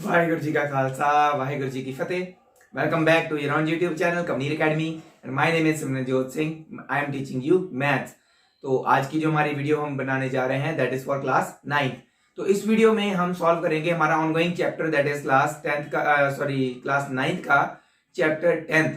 वाहिगुरु जी का खालसा वाहिगुरु जी की फतेह। Welcome back to your own YouTube channel Kamneer Academy and my name is Simranjot Singh. I am teaching you maths. तो आज की जो हमारी वीडियो हम बनाने जा रहे हैं that is for class 9th। तो इस वीडियो में हम सॉल्व करेंगे हमारा ongoing chapter that is class 10th का क्लास 9th का चैप्टर 10th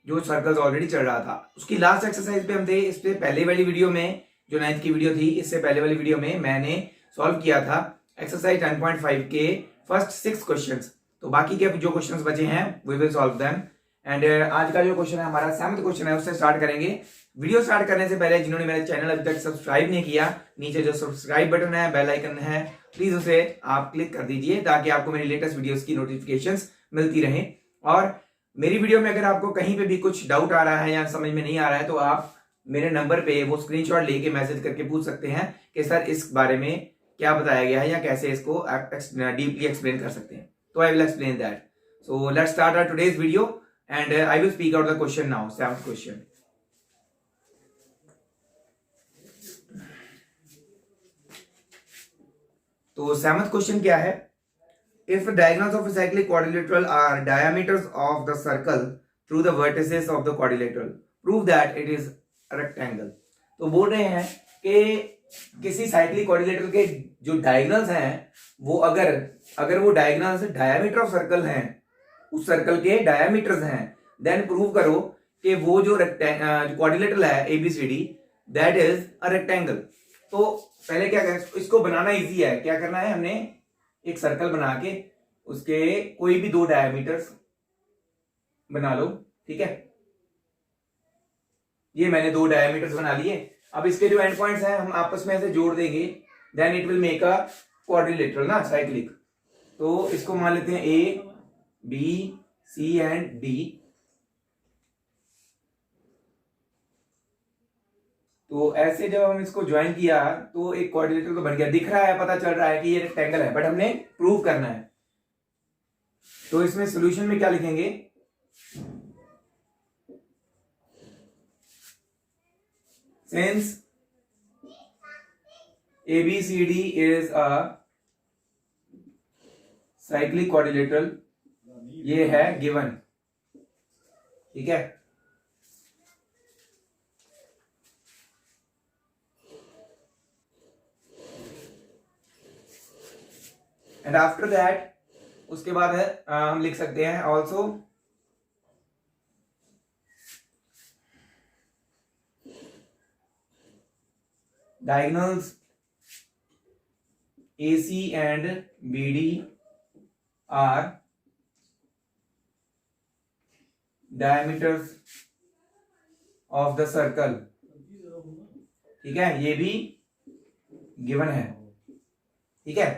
जो सर्कल्स ऑलरेडी चल रहा था उसकी लास्ट एक्सरसाइज पे हम थे। इससे पहले वाली वीडियो में जो 9th की वीडियो थी इससे पहले वाली वीडियो में मैंने सॉल्व किया था एक्सरसाइज 10.5 के फर्स्ट 6 क्वेश्चंस। तो बाकी के जो क्वेश्चंस बचे हैं we will solve them. And आज का जो क्वेश्चन है हमारा 7th क्वेश्चन है उससे स्टार्ट करेंगे। वीडियो स्टार्ट करने से पहले जिन्होंने मेरे चैनल अभी तक सब्सक्राइब नहीं किया, नीचे जो सब्सक्राइब बटन है बेल आइकन है प्लीज उसे आप क्लिक कर दीजिए ताकि आपको मेरी लेटेस्ट वीडियोस की नोटिफिकेशंस मिलती रहें। और मेरी वीडियो में अगर आपको कहीं पे भी कुछ डाउट आ रहा है या समझ में नहीं आ रहा है तो आप मेरे नंबर पे वो स्क्रीनशॉट लेके मैसेज करके पूछ सकते हैं कि सर इस बारे में क्या बताया गया है या कैसे इसको डीपली एक्सप्लेन कर सकते हैं। तो I will explain that. So let's start our today's video and I will speak out the question now. 7th question. तो 7th क्वेश्चन क्या है? If diagonals of a cyclic quadrilateral are diameters of the circle through the vertices of the quadrilateral, prove that it is a rectangle। तो बोल रहे हैं कि किसी cyclic quadrilateral के जो डायगोनल्स हैं वो अगर वो डायगोनल्स डायमीटर ऑफ सर्कल हैं, उस सर्कल के डायमीटर्स हैं, देन प्रूव करो कि वो जो क्वाड्रिलेटरल है ABCD that is a rectangle. तो पहले क्या करें, इसको बनाना इजी है। क्या करना है, हमने एक सर्कल बना के उसके कोई भी 2 डायमीटर्स बना लो। ठीक है, ये मैंने 2 डायमीटर्स बना लिए। अब इसके जो एंड पॉइंट्स हैं हम आपस में ऐसे जोड़ देंगे, then it will make a quadrilateral ना साइक्लिक। तो इसको मान लेते हैं A, B, C and D। तो ऐसे जब हम इसको ज्वाइन किया तो एक क्वाड्रिलेटरल तो बन गया, दिख रहा है, पता चल रहा है कि ये रेक्टेंगल है, बट हमने प्रूव करना है। तो इसमें सॉल्यूशन में क्या लिखेंगे, since ABCD is a cyclic quadrilateral, ये है गिवन। ठीक है, एंड आफ्टर दैट उसके बाद है हम लिख सकते हैं also diagonals AC and BD are diameters of the circle. ठीक है, ये भी गिवन है। ठीक है,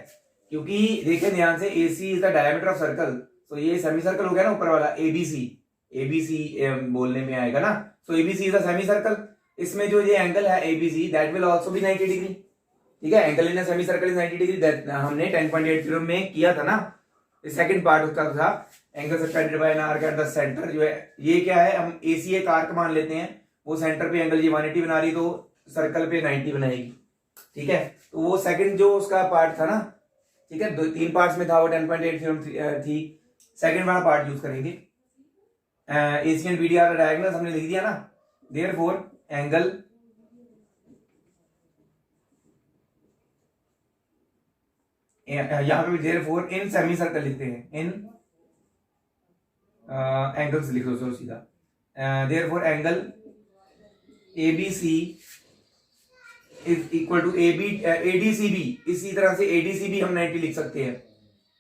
क्योंकि देखिए ध्यान से AC is the diameter of circle, तो ये सेमी सर्कल हो गया ना ऊपर वाला ABC बोलने में आएगा ना। सो ABC is a semi circle. इसमें जो ये एंगल है ABC that will also be 90 degree. ठीक है, angle in a semi circle is 90 degree, that हमने 10.80 में किया था ना। सेकंड पार्ट उसका था angle subtended by an arc at the centre. जो है ये क्या है, हम AC एक आर्क मान लेते हैं, वो सेंटर पे एंगल ये 180 बना रही तो सर्कल पे 90 बनाएगी। ठीक है, तो वो सेकंड जो उसका पार्ट था ना, ठीक है, 3 पार्ट्स में था वो 10.80 थी। सेकंड वाला पार्ट यूज करेंगे। AC and BD are diagonals हमने लिख दिया ना, देयरफॉर एंगल यहां पे देयरफॉर इन सेमी सर्कल लिखते हैं, इन एंगल्स लिख दो सीधा। Therefore angle ABC is equal to ADCB। इसी तरह से ADCB हम 90 लिख सकते हैं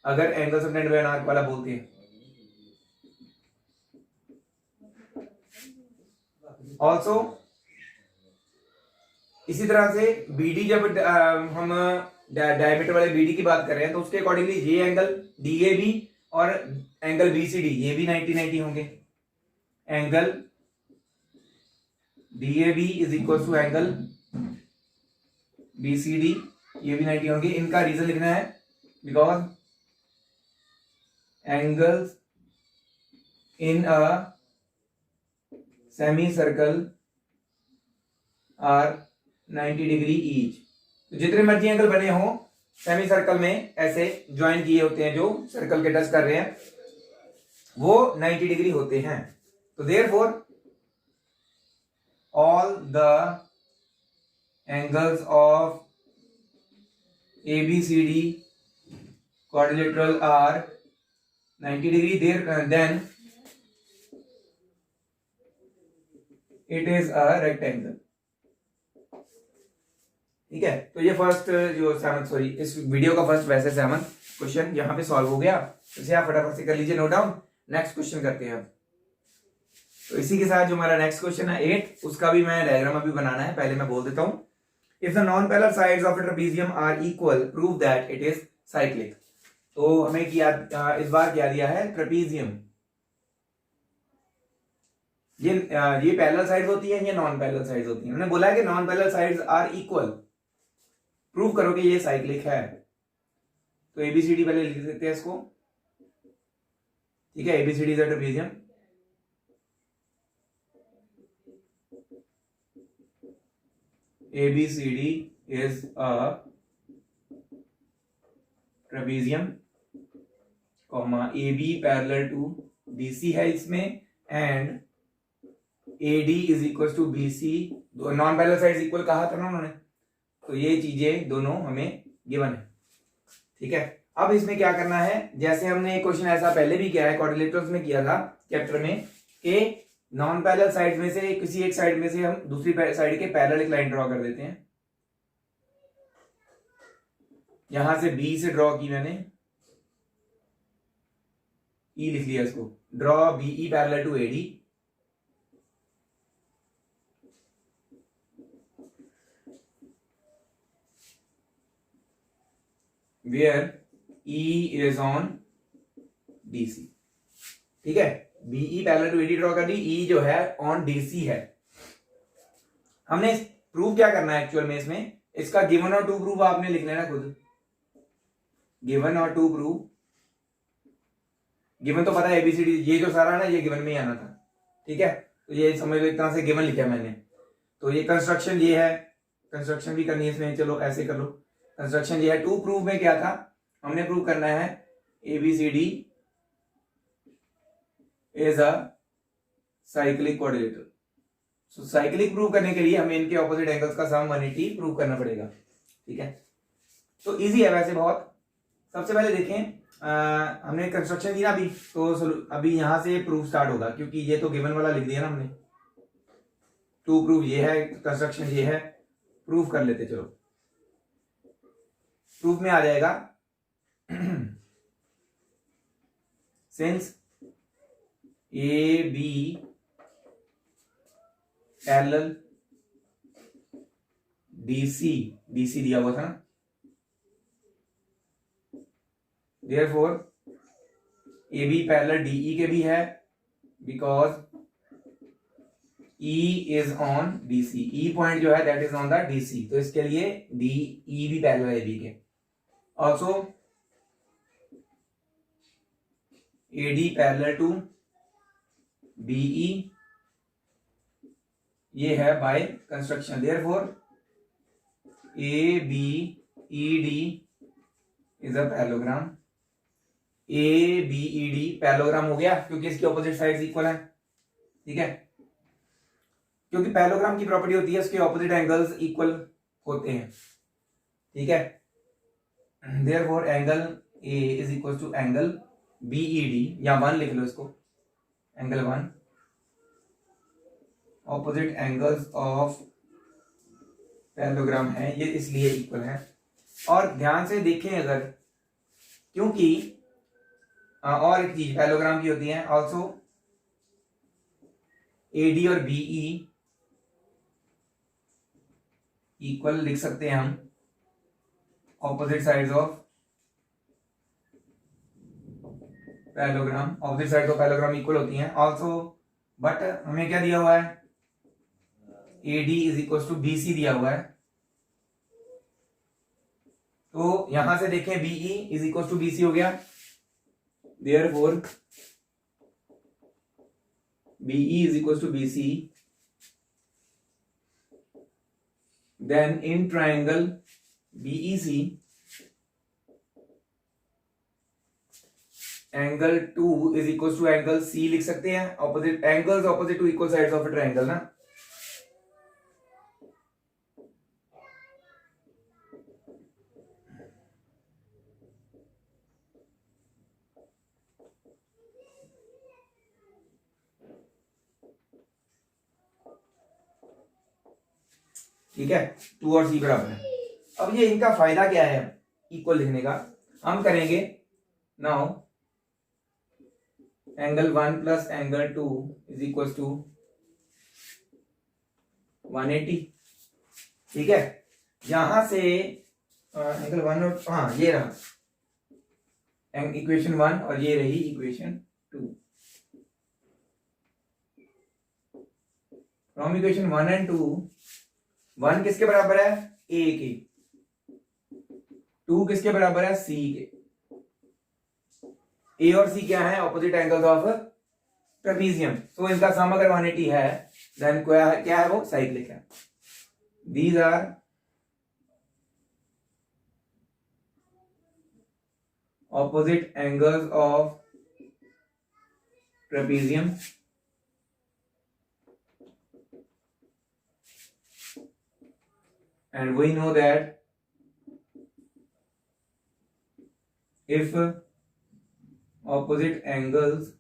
अगर angle subtended by an arc वाला बोलते हैं। ऑल्सो इसी तरह से BD जब हम डायमीटर वाले BD की बात कर रहे हैं तो उसके अकॉर्डिंगली ये एंगल DAB और एंगल BCD ये भी 90 होंगे। Angle DAB is equal to angle BCD ये भी 90 होंगे। इनका रीजन लिखना है because angles in a semi circle are 90 degree each. तो जितने मर्जी एंगल बने हो सेमी सर्कल में ऐसे ज्वाइन किए होते हैं, जो सर्कल के टच कर रहे हैं वो 90 डिग्री होते हैं। तो therefore all the angles of ABCD quadrilateral are 90 degree, there then it is a rectangle। ठीक है, तो ये फर्स्ट जो इस वीडियो का फर्स्ट वैसे सेवंथ क्वेश्चन यहाँ पे सॉल्व हो गया। इसे आप फटाफट से कर लीजिए नोट डाउन। नेक्स्ट क्वेश्चन करते हैं। तो इसी के साथ जो हमारा नेक्स्ट क्वेश्चन है 8, उसका भी मैं डायग्राम अभी बनाना है, पहले मैं बोल देता हूं। If the non parallel sides of a trapezium are equal prove that it is cyclic. तो हमें इस बार क्या दिया है, ट्रेपेजियम। ये पैरेलल साइड्स होती है, ये नॉन पैरेलल साइड्स होती है। उन्होंने बोला है कि non parallel sides are equal, prove करो कि ये साइक्लिक है। तो एबीसीडी पहले लिख देते हैं इसको। ठीक है, ABCD is a trapezium. ABCD is a trapezium, AB parallel to BC है इसमें, and AD is equals to BC। Non parallel sides equal कहा था ना उन्होंने, तो ये चीजें दोनों हमें गिवन है। ठीक है, अब इसमें क्या करना है, जैसे हमने एक क्वेश्चन ऐसा पहले भी किया है, क्वाड्रिलेटरल्स में किया था चैप्टर में, कि नॉन पैरेलल साइड में से किसी एक साइड में से हम दूसरी साइड के पैरेलल एक लाइन ड्रॉ कर देते हैं। यहां से बी से ड्रॉ की मैंने, ई लिख लिया इसको, draw BE parallel to AD. Where E is on DC. ठीक है, BE parallel to AD draw कर दी, ई जो है ऑन डीसी है। हमने प्रूव क्या करना है एक्चुअल में, इसमें इसका गिवन और टू प्रूव आपने लिख लेना खुद। गिवन और टू प्रूव, गिवन तो पता है एबीसीडी, ये जो सारा है ना ये गिवन में ही आना था। ठीक है, तो ये समझ लो एक तरह से गिवन लिखा मैंने। तो ये कंस्ट्रक्शन ये है, कंस्ट्रक्शन भी करनी है इसमें, चलो ऐसे कर लो। कंस्ट्रक्शन ये है, टू प्रूव में क्या था, हमने प्रूव करना है ABCD is a cyclic quadrilateral. So cyclic prove करने के लिए हमें इनके ऑपोजिट एंगल्स का सम 180 प्रूव करना पड़ेगा। ठीक है, तो इजी है वैसे बहुत। सबसे पहले देखें, हमने कंस्ट्रक्शन दी ना अभी, तो अभी यहां से प्रूफ स्टार्ट होगा, क्योंकि ये तो गिवन वाला लिख दिया ना हमने। टू प्रूफ ये है, कंस्ट्रक्शन ये है, प्रूफ कर लेते चलो। प्रूफ में आ जाएगा since A B parallel DC, DC दिया हुआ था ना, therefore AB पैरेलल DE के भी है, because E is on DC, E point जो है that is on the DC, तो इसके लिए DE भी पैरेलल है AB के। also AD parallel to BE, ये है by construction, therefore ABED is a parallelogram। ABED parallelogram हो गया, क्योंकि इसकी ऑपोजिट साइड्स इक्वल है। ठीक है, क्योंकि पैरेललोग्राम की प्रॉपर्टी होती है उसके ऑपोजिट एंगल्स इक्वल होते हैं। ठीक है, therefore angle A is equal to angle BED, या 1 लिख लो इसको, angle 1। Opposite angles of parallelogram है ये, इसलिए इक्वल है। और ध्यान से देखें अगर, क्योंकि और एक चीज पैरेललोग्राम की होती है ऑल्सो, AD और BE इक्वल लिख सकते हैं हम, opposite sides of parallelogram, opposite sides of parallelogram equal होती हैं ऑल्सो। बट हमें क्या दिया हुआ है, AD is equal to BC दिया हुआ है, तो यहां से देखें BE is equal to BC हो गया, therefore BE is equals to BC, then in triangle BEC angle 2 is equal to angle C लिख सकते हैं, opposite angles opposite to equal sides of a triangle ना। ठीक है, 2 और सी बराबर है। अब ये इनका फायदा क्या है इक्वल लिखने का, हम करेंगे now angle 1 plus angle 2 is equal to 180। ठीक है, यहां से एंगल 1 और हाँ ये रहा इक्वेशन 1 और ये रही इक्वेशन 2। फ्रॉम इक्वेशन 1 एंड 2, 1 किसके बराबर है ए के, 2 किसके बराबर है सी के। ए और सी क्या है ऑपोजिट एंगल्स ऑफ ट्रेपीजियम, सो इनका सम अगर 180 है देन क्या है वो साइक्लिक है। These are opposite angles of trapezium and we know that if opposite angles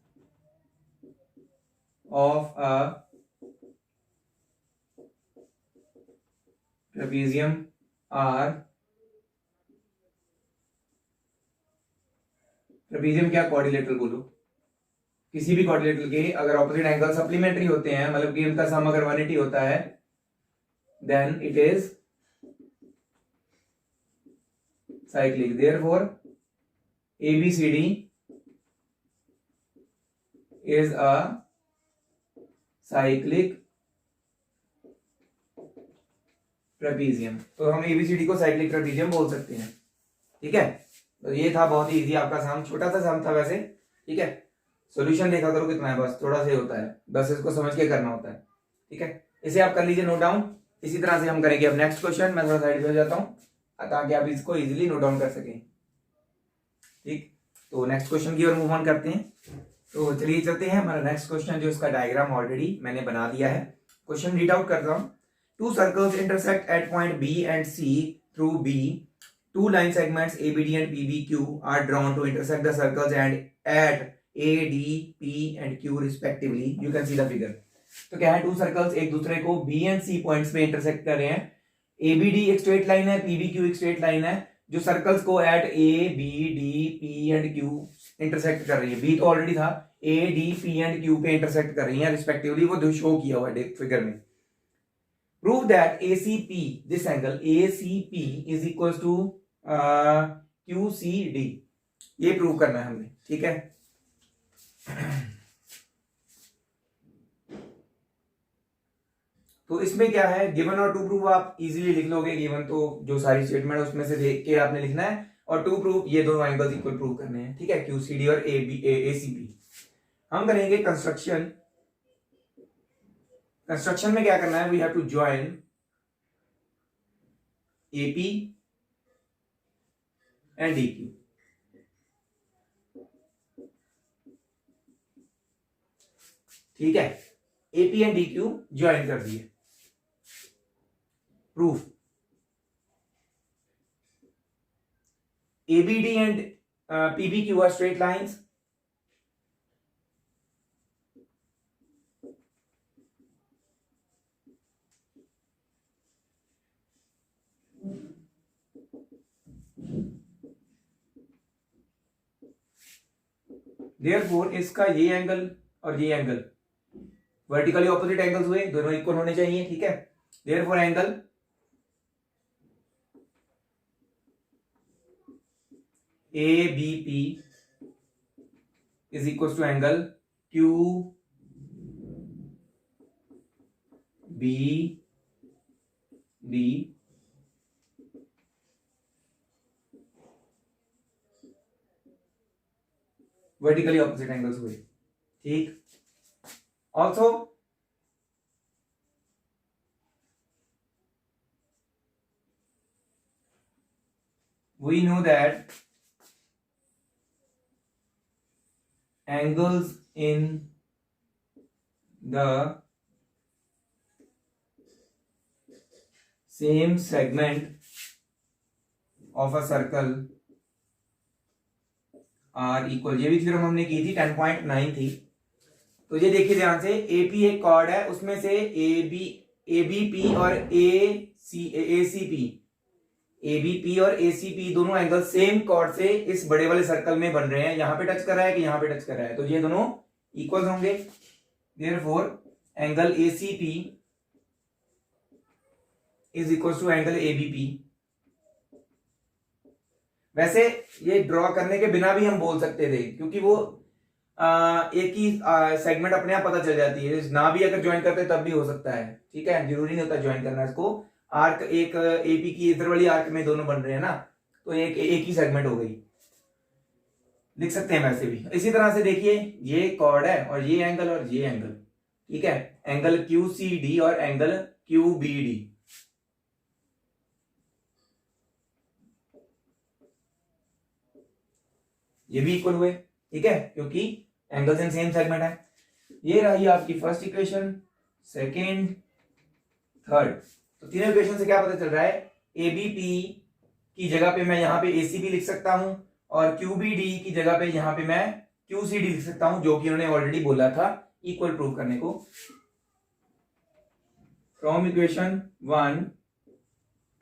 of a trapezium are trapezium क्या क्वाड्रिलेटरल बोलो, किसी भी क्वाड्रिलेटरल के अगर ऑपोजिट एंगल सप्लीमेंट्री होते हैं, मतलब कि उनका सम अगर 180 होता है then it is cyclic. Therefore ABCD is a cyclic trapezium. तो हम ABCD को साइक्लिक ट्रेपीजियम बोल सकते हैं। ठीक है, तो ये था बहुत ही इजी आपका सम, छोटा सा सम था वैसे। ठीक है, सॉल्यूशन देखा करो कितना है, बस थोड़ा सा ही होता है, बस इसको समझ के करना होता है। ठीक है, इसे आप कर लीजिए नोट डाउन। इसी तरह से हम करेंगे अब नेक्स्ट क्वेश्चन। मैं थोड़ा साइड पे हो जाता हूं ताकि आप इसको इजीली नोट डाउन कर सकें। ठीक, तो नेक्स्ट क्वेश्चन की ओर मूव ऑन करते हैं। तो चलिए चलते हैं हमारा नेक्स्ट क्वेश्चन, जो इसका डायग्राम ऑलरेडी मैंने बना दिया है। क्वेश्चन रीड आउट करता हूं। 2 circles intersect at point B and C through B. 2 line segments ABD and PBQ are drawn to intersect the circles and at A, D, P and Q respectively. You can see the figure. तो क्या है, 2 circles एक दूसरे को B and C points पे intersect कर रहे हैं। ABD एक स्ट्रेट लाइन है, PBQ एक स्ट्रेट लाइन है, जो सर्कल्स को at A, B, D, P and Q intersect कर रही है। B तो ऑलरेडी था, A, D, P and Q पे इंटरसेक्ट कर रही है रिस्पेक्टिवली, वो शो किया हुआ है फिगर में। Prove that ACP, this angle ACP is equals to QCD, ये प्रूव करना है हमने। ठीक है, तो इसमें क्या है, गिवन और टू प्रूव आप इजीली लिख लोगे। गिवन तो जो सारी स्टेटमेंट है उसमें से देख के आपने लिखना है, और टू प्रूव ये दोनों एंगल्स इक्वल प्रूव करने हैं। ठीक है, QCD और ACP। हम करेंगे कंस्ट्रक्शन। कंस्ट्रक्शन में क्या करना है, we have to join AP and DQ। ठीक है, AP एंड DQ ज्वाइन कर दिए। Proof, ABD and PBQ are straight lines. Therefore इसका ये एंगल और ये एंगल वर्टिकली ऑपोजिट एंगल्स हुए, दोनों इक्वल होने चाहिए। ठीक है, therefore angle ABP is equal to angle QBD vertically opposite angles हुए। ठीक, also we know that angles in the same segment of a circle are equal, ये भी थ्योरम हमने की थी, 10.9 थी। तो ये देखिए ध्यान से, एपी एक कॉर्ड है, उसमें से एबीपी और एबीपी और एसीपी दोनों एंगल सेम कॉर्ड से इस बड़े वाले सर्कल में बन रहे हैं। यहां पे टच कर रहा है कि यहां पे टच कर रहा है, तो ये दोनों इक्वल होंगे। Therefore angle ACP is equal to angle ABP. वैसे ये ड्रॉ करने के बिना भी हम बोल सकते थे, क्योंकि वो एक ही सेगमेंट अपने आप पता चल जाती है, ना भी अगर ज्वाइन करते तब भी हो सकता है। ठीक है, जरूरी नहीं होता ज्वाइन करना इसको। आर्क एक एपी की इधर वाली आर्क में दोनों बन रहे हैं ना, तो एक ही सेगमेंट हो गई, लिख सकते हैं वैसे भी। इसी तरह से देखिए, ये कॉर्ड है और ये एंगल, ठीक है, एंगल क्यूसीडी और एंगल क्यूबीडी। ये भी इक्वल हुए, ठीक है, क्योंकि एंगल्स इन सेम सेगमेंट है। ये रही आपकी फर्स्ट इक्वेशन, सेकेंड, थर्ड। तो तीनों इक्वेशन से क्या पता चल रहा है, एबीपी की जगह पे मैं यहां पे एसीबी लिख सकता हूं, और क्यूबीडी की जगह पे यहां पे मैं क्यूसीडी लिख सकता हूं, जो कि उन्होंने ऑलरेडी बोला था इक्वल प्रूव करने को। From equation 1,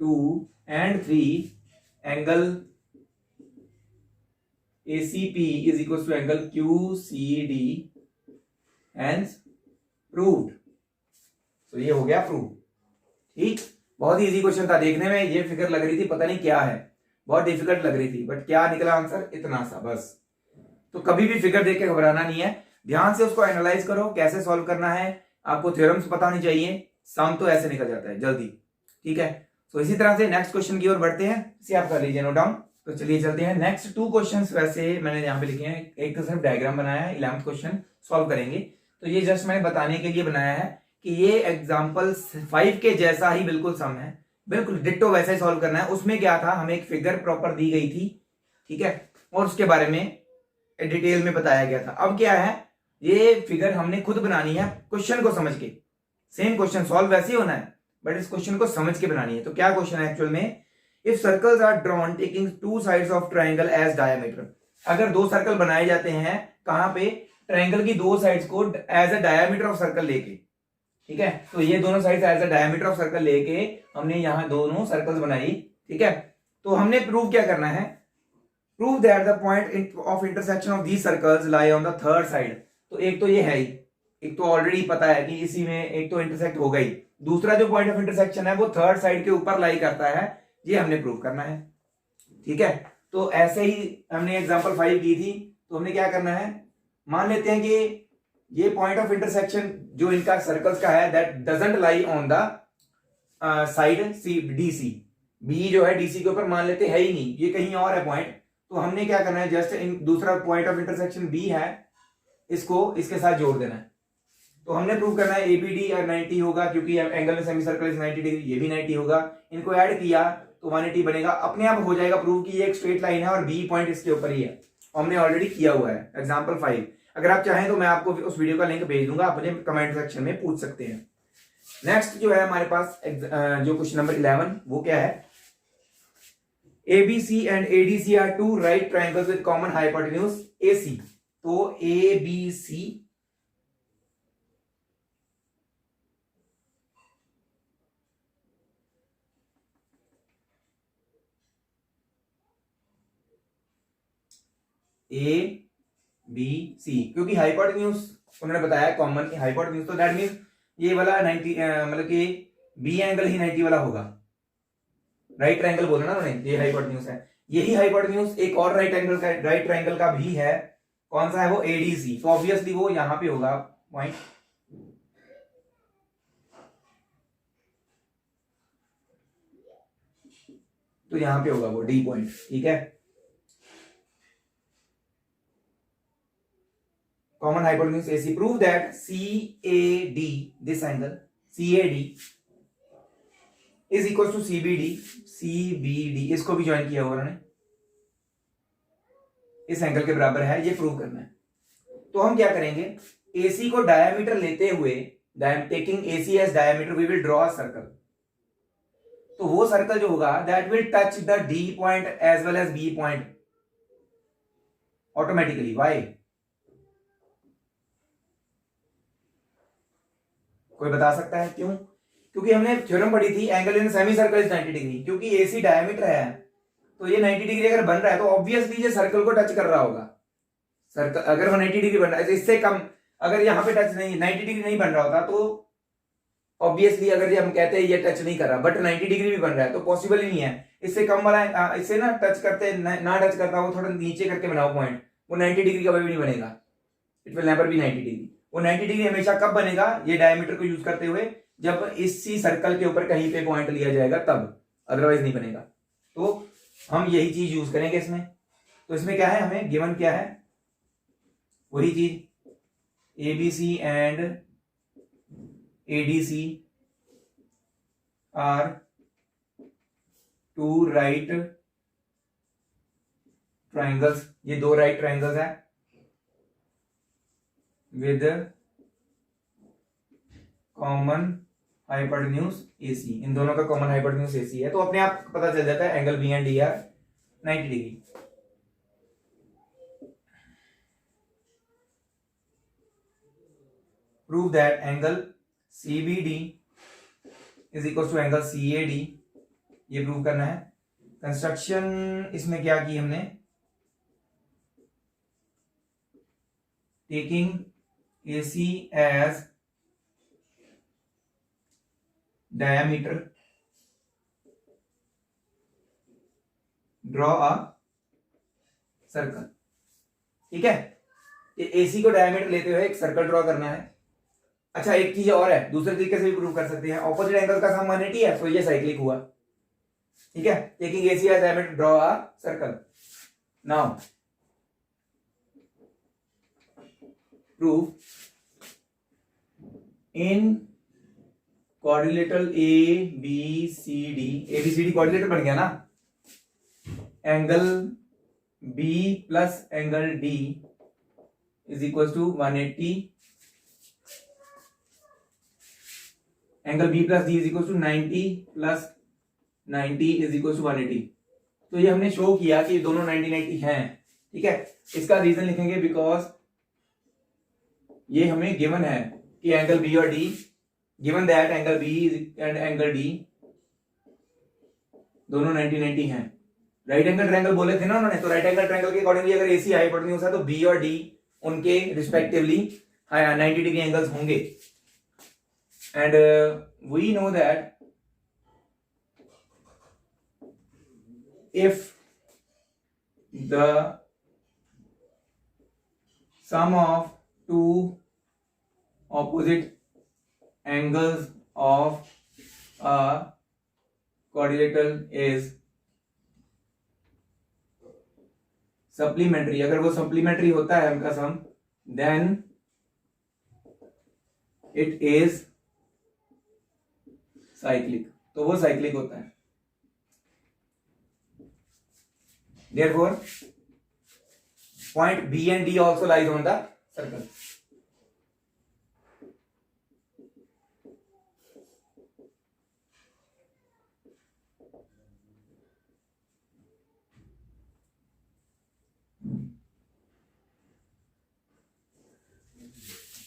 2 and 3 angle ACP is equals to angle QCD, hence proved। तो ये हो गया प्रूव। ठीक, बहुत ही इजी क्वेश्चन था देखने में। ये फिगर लग रही थी पता नहीं क्या है, बहुत डिफिकल्ट लग रही थी, बट क्या निकला आंसर, इतना सा बस। तो कभी भी फिगर देख के घबराना नहीं है, ध्यान से उसको एनालाइज करो, कैसे सॉल्व करना है। आपको थ्योरम्स पता होनी चाहिए, सम तो ऐसे निकल जाता है जल्दी। ठीक है, तो इसी तरह से नेक्स्ट क्वेश्चन की ओर बढ़ते हैं, इसे आप कर लीजिए नोट डाउन। तो चलिए चलते हैं नेक्स्ट 2 क्वेश्चंस। वैसे मैंने यहाँ पे लिखे हैं, एक तो सिर्फ डायग्राम बनाया है, 11th क्वेश्चन सॉल्व करेंगे। तो ये जस्ट मैंने बताने के लिए बनाया है कि ये एग्जांपल 5 के जैसा ही बिल्कुल सम है, बिल्कुल डिट्टो वैसा ही सॉल्व करना है। उसमें क्या था, हमें एक फिगर प्रॉपर दी गई थी, ठीक है, और उसके बारे में डिटेल में बताया गया था। अब क्या है, ये फिगर हमने खुद बनानी है क्वेश्चन को समझ के। सेम क्वेश्चन सॉल्व वैसे ही होना है, बट इस क्वेश्चन को समझ के बनानी है। तो क्या क्वेश्चन है एक्चुअल में, if circles are drawn taking 2 sides of triangle as diameter. अगर 2 सर्कल बनाए जाते हैं, कहां पे, ट्राइंगल की 2 साइड्स को as a diameter of circle लेके, ठीक है, तो ये दोनों sides as a diameter of circle लेके हमने यहां दोनों सर्कल्स बनाई। ठीक है, तो हमने प्रूव क्या करना है, prove that the point of intersection of these circles lie on the third side. तो एक तो ये है ही, एक तो ऑलरेडी पता है कि इसी में एक तो इंटरसेक्ट हो गई, दूसरा जो पॉइंट ऑफ इंटरसेक्शन है वो थर्ड साइड के ऊपर लाई करता है, ये हमने प्रूव करना है। ठीक है, तो ऐसे ही हमने एग्जांपल 5 की थी। तो हमने क्या करना है, मान लेते हैं कि ये पॉइंट ऑफ इंटरसेक्शन जो इनका सर्कल्स का है, that doesn't lie on the side C DC. B जो है डीसी के ऊपर मान लेते है ही नहीं, ये कहीं और है पॉइंट। तो हमने क्या करना है, जस्ट दूसरा पॉइंट ऑफ इंटरसेक्शन बी है, इसको इसके साथ जोड़ देना है। तो हमने प्रूव करना है एबीडी और 90 होगा, क्योंकि एंगल में सेमी सर्कल इज 90 डिग्री, ये भी 90 होगा। इनको ऐड किया तो 180 बनेगा, अपने आप हो जाएगा प्रूव कि ये एक स्ट्रेट लाइन है और बी पॉइंट इसके ऊपर ही है। हमने ऑलरेडी किया हुआ है एग्जांपल 5। अगर आप चाहें तो मैं आपको उस वीडियो का लिंक भेज दूंगा, आप मुझे कमेंट सेक्शन में पूछ सकते हैं। नेक्स्ट जो है हमारे पास जो क्वेश्चन नंबर 11, वो क्या है, ABC and ADC are 2 right triangles with common hypotenuse AC। तो ABC ABC, क्योंकि हाइपोटेन्यूज उन्होंने बताया कॉमन हाइपोटेन्यूज, तो दैट मींस ये वाला 90 मतलब कि बी एंगल ही 90 वाला होगा। राइट ट्रायंगल बोला ना उन्होंने, ये हाइपोटेन्यूज है। यही हाइपोटेन्यूज एक और राइट ट्रायंगल का भी है, कौन सा है वो, ADC। तो ऑब्वियसली वो यहां पे होगा पॉइंट। तो यहां पे होगा वो डी पॉइंट। ठीक है, common hypotenuse AC, prove that CAD, this angle CAD is equals to CBD इसको भी ज्वाइन किया हुआ उन्होंने, इस एंगल के बराबर है, ये प्रूव करना है। तो हम क्या करेंगे, AC को डायमीटर लेते हुए, taking AC as diameter, we will draw a circle. तो वो सर्कल जो होगा that will touch the D point as well as B point automatically. Why? कोई बता सकता है क्यों? क्योंकि हमने थ्योरम पढ़ी थी angle in semi circle is 90 degree. क्योंकि AC डायमीटर है तो ये 90 डिग्री अगर बन रहा है तो ऑब्वियसली ये सर्कल को टच कर रहा होगा। सर्कल अगर 180 डिग्री बन रहा है तो इससे कम, अगर यहां पे टच नहीं, 90 डिग्री नहीं बन रहा होता तो ऑब्वियसली अगर ये हम कहते हैं ये टच नहीं कर रहा, बट 90 डिग्री भी बन रहा है तो पॉसिबल ही नहीं है। इससे कम वाला, इससे ना टच करते ना टच करता, वो थोड़ा नीचे करके बनाओ पॉइंट, वो 90 डिग्री कभी भी नहीं बनेगा। It will never be 90 degree. वो 90 डिग्री हमेशा कब बनेगा, ये डायमीटर को यूज करते हुए, जब इसी सर्कल के ऊपर कहीं पे पॉइंट लिया जाएगा तब, अदरवाइज नहीं बनेगा। तो हम यही चीज यूज करेंगे इसमें। तो इसमें क्या है, हमें गिवन क्या है, वही चीज, ABC and ADC are two right triangles, ये दो राइट ट्राइंगल्स है विद कॉमन हाइपोटेन्यूज AC। इन दोनों का कॉमन हाइपोटेन्यूज AC है तो अपने आप पता चल जाता है angle B and D are 90 degree. Prove that angle CBD is equal to angle CAD, ये प्रूव करना है। कंस्ट्रक्शन इसमें क्या की हमने, taking AC as diameter, draw a circle. ठीक है, AC को डायमीटर लेते हुए एक सर्कल ड्रॉ करना है। अच्छा एक चीज और है, दूसरे तरीके से भी प्रूव कर सकते हैं। ऑपोजिट एंगल का सम 180 है तो ये साइक्लिक हुआ। ठीक है, taking AC as diameter draw a circle. Now prove in quadrilateral ABCD quadrilateral बन गया ना, angle B plus angle D is equal to 180, angle B plus D is equal to 90 plus 90 is equal to 180। तो ये हमने show किया कि दोनों 90-90 हैं। ठीक है, इसका रीजन लिखेंगे बिकॉज ये हमें गिवन है कि एंगल B और D, given that angle B and angle D दोनों 90-90 हैं। राइट एंगल ट्रायंगल बोले थे ना उन्होंने, तो राइट एंगल ट्रायंगल के अकॉर्डिंगली अगर AC हाइपोटेन्यूज है तो B और D उनके रिस्पेक्टिवली 90 डिग्री एंगल्स होंगे। And we know that if the sum of two opposite angles of a quadrilateral is supplementary, अगर वो supplementary होता है उनका सम, then it is cyclic, तो वो cyclic होता है। Therefore, point B and D also lies on the circle.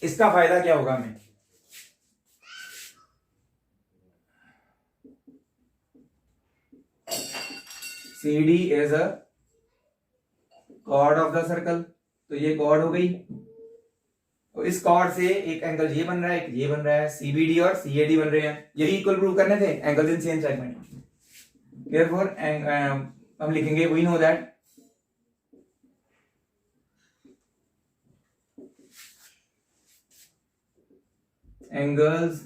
इसका फायदा क्या होगा हमें, CD is a chord of the circle, तो ये chord हो गई। तो इस chord से एक एंगल ये बन रहा है, एक ये बन रहा है, CBD और CAD बन रहे हैं। यही इक्वल प्रूव करने थे, angle in same segment. Therefore, हम लिखेंगे we know that angles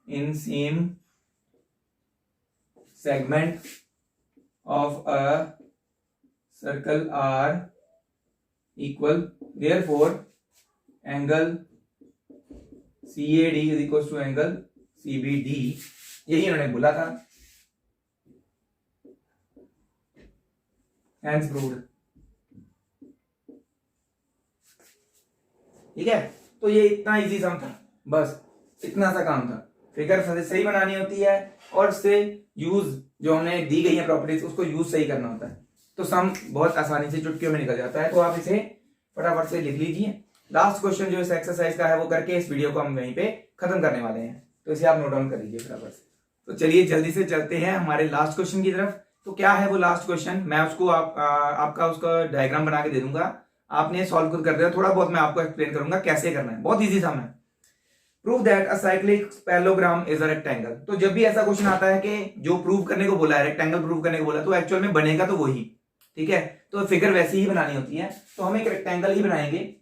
in same segment of a circle are equal. Therefore, angle CAD is equal to angle CBD, यही उन्होंने बोला था। Hence proved. ठीक है। तो ये इतना इजी सम था, बस इतना सा काम था। फिगर सही बनानी होती है और उससे यूज जो हमने दी गई है प्रॉपर्टीज उसको यूज सही करना होता है, तो सम बहुत आसानी से चुटकियों में निकल जाता है। तो आप इसे फटाफट से लिख लीजिए। लास्ट क्वेश्चन जो इस एक्सरसाइज का है वो करके इस वीडियो को हम वहीं पे खत्म करने वाले हैं, तो इसे आप नोट डाउन कर लीजिए फटाफट से। तो चलिए जल्दी से चलते हैं हमारे लास्ट क्वेश्चन की तरफ। तो क्या है वो लास्ट क्वेश्चन, मैं उसको आपका उसका डायग्राम बना के दे दूंगा, आपने सॉल्व खुद कर देना। थोड़ा बहुत मैं आपको एक्सप्लेन करूंगा कैसे करना है, बहुत इजी सम है। Prove that a cyclic parallelogram is a rectangle. तो जब भी ऐसा क्वेश्चन आता है कि जो प्रूव करने को बोला है, रेक्टेंगल प्रूव करने को बोला, तो एक्चुअल में बनेगा तो वही, ठीक है। तो फिगर वैसी ही बनानी होती है, तो हम एक रेक्टेंगल ही बनाएंगे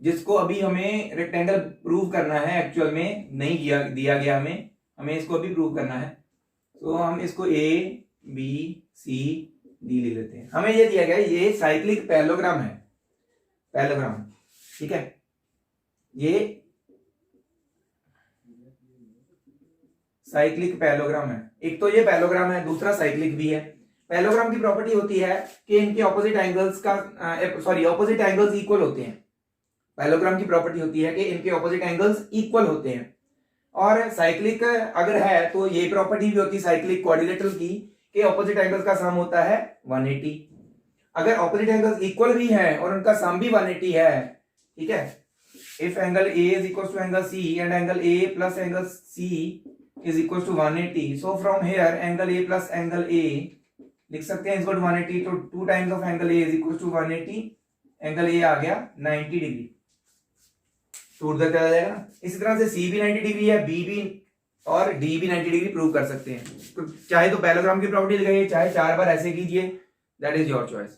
जिसको अभी हमें रेक्टेंगल प्रूव करना है, एक्चुअल में नहीं दिया गया हमें इसको अभी प्रूव करना है। तो हम इसको ए बी सी डी ले लेते हैं। हमें ये दिया गया ये साइक्लिक पैरेललोग्राम है, पैरेललोग्राम, ठीक है। ये साइक्लिक पैरेललोग्राम है, एक तो ये पैरेललोग्राम है, दूसरा साइक्लिक भी है। पैरेललोग्राम की प्रॉपर्टी होती है कि इनके opposite angles opposite angles equal होते हैं। पैरेललोग्राम की प्रॉपर्टी होती है कि इनके ऑपोजिट एंगल्स इक्वल होते हैं। और साइक्लिक अगर है तो ये प्रॉपर्टी भी होती है साइक्लिक क्वाड्रिलेटरल की कि ऑपोजिट एंगल्स का सम होता है 180। अगर ऑपोजिट एंगल्स इक्वल भी है और उनका सम भी 180 है, ठीक है, if angle A is equals to angle C and angle A plus angle C is equals to 180, so from here angle A plus angle A लिख सकते हैं इसको 180, तो 2 times of angle A is equals to 180, angle A आ गया 90 degree, तो उधर चला जाएगा। इसी तरह से C भी 90 डिग्री है, B भी और D भी 90 डिग्री प्रूव कर सकते हैं। तो चाहे तो पैरेललोग्राम की प्रॉपर्टी लगाइए, चाहे 4 बार ऐसे कीजिए, दैट इज योर चॉइस।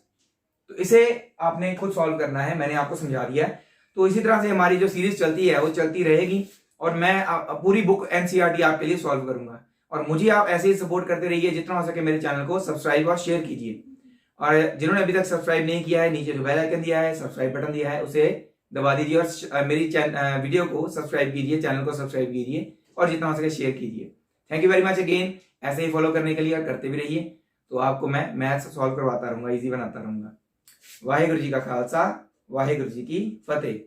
तो इसे आपने खुद सॉल्व करना है, मैंने आपको समझा दिया है। तो इसी तरह से हमारी जो सीरीज चलती है वो चलती रहेगी और मैं पूरी बुक एनसीईआरटी आपके लिए सॉल्व करूंगा। और मुझे आप ऐसे ही सपोर्ट करते रहिए, जितना हो सके मेरे चैनल को सब्सक्राइब और शेयर कीजिए। और जिन्होंने अभी तक सब्सक्राइब नहीं किया है, नीचे जो बेल आइकन दिया है, सब्सक्राइब बटन दिया है, उसे दबा दीजिए और मेरी वीडियो को सब्सक्राइब कीजिए, चैनल को सब्सक्राइब कीजिए और जितना हो सके शेयर कीजिए। Thank you very much again, ऐसे ही फॉलो करने के लिए और करते भी रहिए। तो आपको मैं मैथ्स सॉल्व करवाता रहूंगा, ईजी बनाता रहूंगा। वाहेगुरु जी का खालसा, वाहेगुरु जी की फतेह।